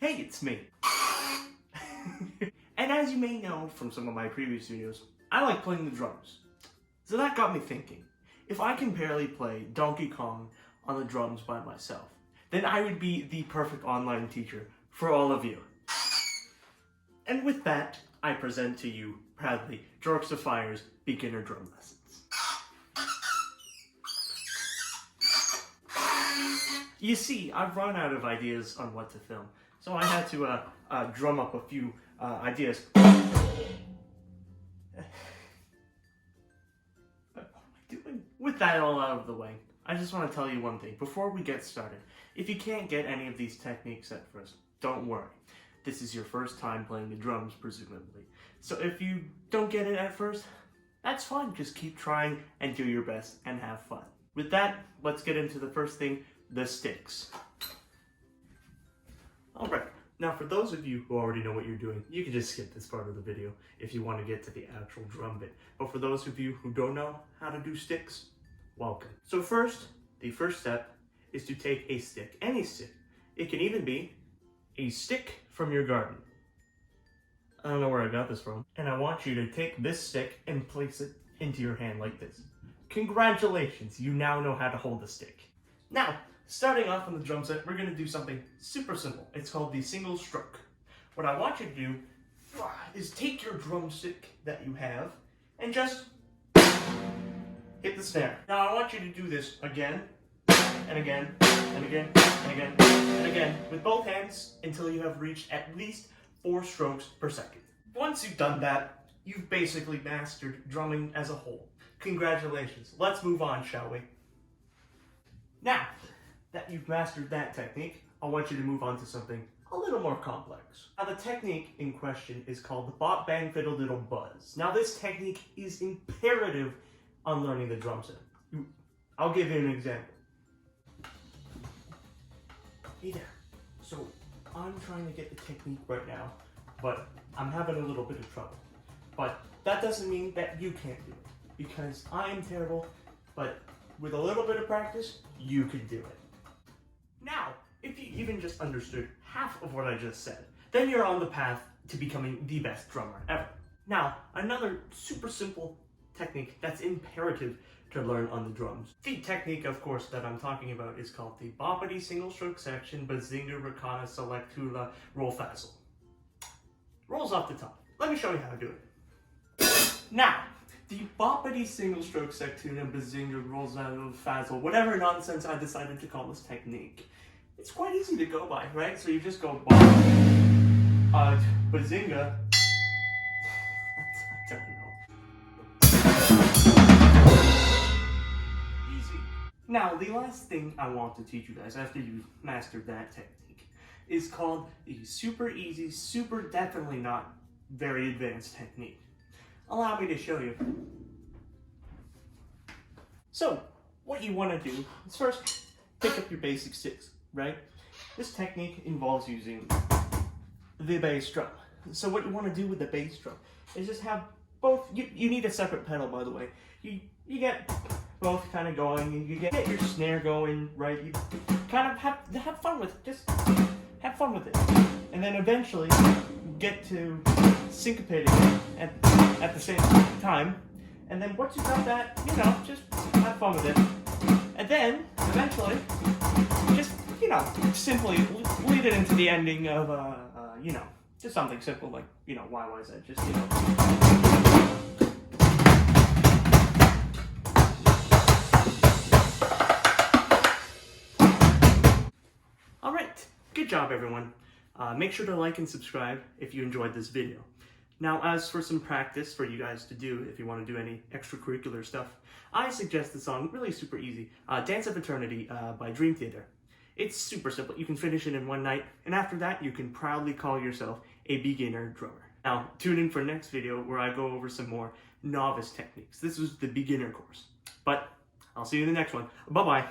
Hey, it's me. And as you may know from some of my previous videos, I like playing the drums. So that got me thinking, if I can barely play Donkey Kong on the drums by myself, then I would be the perfect online teacher for all of you. And with that, I present to you, proudly, Jorks of Fire's Beginner Drum Lessons. You see, I've run out of ideas on what to film, so I had to drum up a few ideas. What am I doing? With that all out of the way, I just want to tell you one thing before we get started. If you can't get any of these techniques at first, don't worry. This is your first time playing the drums, presumably. So if you don't get it at first, that's fine. Just keep trying and do your best and have fun. With that, let's get into the first thing, the sticks. Alright, now for those of you who already know what you're doing, you can just skip this part of the video if you want to get to the actual drum bit. But for those of you who don't know how to do sticks, welcome. So first, the first step is to take a stick, any stick. It can even be a stick from your garden. I don't know where I got this from. And I want you to take this stick and place it into your hand like this. Congratulations, you now know how to hold the stick. Now, starting off on the drum set, we're gonna do something super simple. It's called the single stroke. What I want you to do is take your drumstick that you have and just hit the snare. Now I want you to do this again, and again, and again, and again, and again, with both hands until you have reached at least 4 strokes per second. Once you've done that, you've basically mastered drumming as a whole. Congratulations. Let's move on, shall we? Now that you've mastered that technique, I want you to move on to something a little more complex. Now the technique in question is called the bop bang fiddle diddle buzz. Now this technique is imperative on learning the drum set. I'll give you an example. Hey there. So I'm trying to get the technique right now, but I'm having a little bit of trouble. But that doesn't mean that you can't do it, because I am terrible, but with a little bit of practice, you can do it. Now, if you even just understood half of what I just said, then you're on the path to becoming the best drummer ever. Now, another super simple technique that's imperative to learn on the drums. The technique, of course, that I'm talking about is called the boppity single stroke section Bazinga Ricotta Selectula Roll Fazzle. Rolls off the top. Let me show you how to do it. Now, the boppity single stroke sectuna bazinga rolls out of fazzle, whatever nonsense I decided to call this technique. It's quite easy to go by, right? So you just go bop, bazinga. I don't know. Easy. Now, the last thing I want to teach you guys after you've mastered that technique is called the super easy, super definitely not very advanced technique. Allow me to show you. So, what you want to do is first pick up your basic sticks, right? This technique involves using the bass drum. So what you want to do with the bass drum is just have both, you need a separate pedal, by the way. You get both kind of going, and you get your snare going, right? You kind of have fun with it, just have fun with it. And then eventually get to syncopating at the same time, and then once you've got that, just have fun with it. And then, eventually, just, simply lead it into the ending of, just something simple like, YYZ, just, Alright, good job everyone. Make sure to like and subscribe if you enjoyed this video. Now, as for some practice for you guys to do, if you want to do any extracurricular stuff, I suggest the song, really super easy, Dance of Eternity by Dream Theater. It's super simple. You can finish it in one night, and after that, you can proudly call yourself a beginner drummer. Now, tune in for next video where I go over some more novice techniques. This was the beginner course. But I'll see you in the next one. Bye-bye.